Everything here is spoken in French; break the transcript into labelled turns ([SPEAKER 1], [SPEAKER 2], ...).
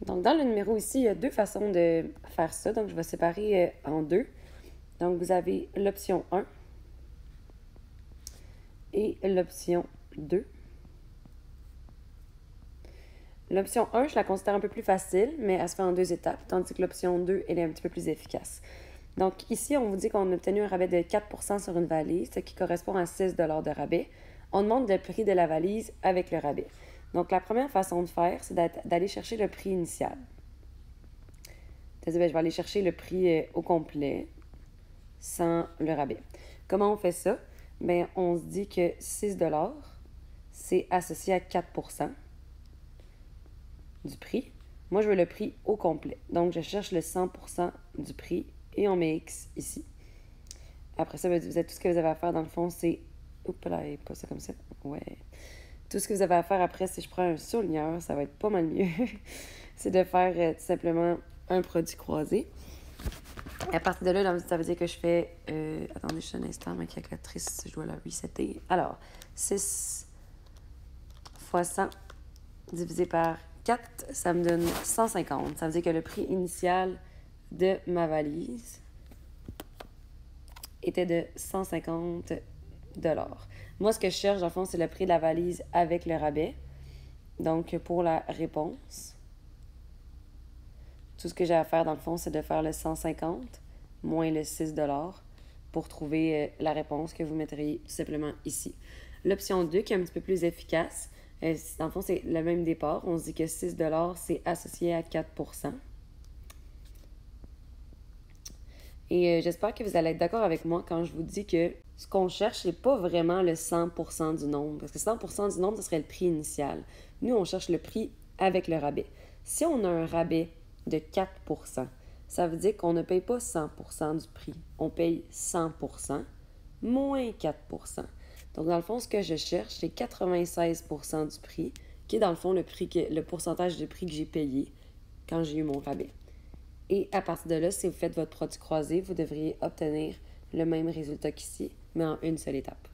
[SPEAKER 1] Donc, dans le numéro ici, il y a deux façons de faire ça. Donc, je vais séparer en deux. Donc, vous avez l'option 1 et l'option 2. L'option 1, je la considère un peu plus facile, mais elle se fait en deux étapes, tandis que l'option 2, elle est un petit peu plus efficace. Donc ici, on vous dit qu'on a obtenu un rabais de 4 sur une valise, ce qui correspond à 6 de rabais. On demande le prix de la valise avec le rabais. Donc la première façon de faire, c'est d'aller chercher le prix initial. C'est-à-dire, je vais aller chercher le prix au complet, sans le rabais. Comment on fait ça? Bien, on se dit que 6 c'est associé à 4 du prix. Moi, je veux le prix au complet. Donc, je cherche le 100% du prix et on met X ici. Après ça, tout ce que vous avez à faire, dans le fond, c'est... Oups là, pas ça comme ça. Ouais. Tout ce que vous avez à faire après, si je prends un surligneur, ça va être pas mal mieux. C'est de faire tout simplement un produit croisé. À partir de là, ça veut dire que je fais... attendez juste un instant, ma calculatrice, je dois la resetter. Alors, 6 fois 100 divisé par 4, ça me donne 150. Ça veut dire que le prix initial de ma valise était de 150 $. Moi, ce que je cherche, dans le fond, c'est le prix de la valise avec le rabais. Donc, pour la réponse, tout ce que j'ai à faire, dans le fond, c'est de faire le 150 moins le 6 $ pour trouver la réponse que vous mettriez tout simplement ici. L'option 2, qui est un petit peu plus efficace, dans le fond, c'est le même départ. On se dit que 6 $, c'est associé à 4 Et j'espère que vous allez être d'accord avec moi quand je vous dis que ce qu'on cherche, c'est pas vraiment le 100% du nombre. Parce que 100% du nombre, ce serait le prix initial. Nous, on cherche le prix avec le rabais. Si on a un rabais de 4 ça veut dire qu'on ne paye pas 100% du prix. On paye 100% moins 4 Donc, dans le fond, ce que je cherche, c'est 96% du prix, qui est dans le fond le pourcentage de prix que j'ai payé quand j'ai eu mon rabais. Et à partir de là, si vous faites votre produit croisé, vous devriez obtenir le même résultat qu'ici, mais en une seule étape.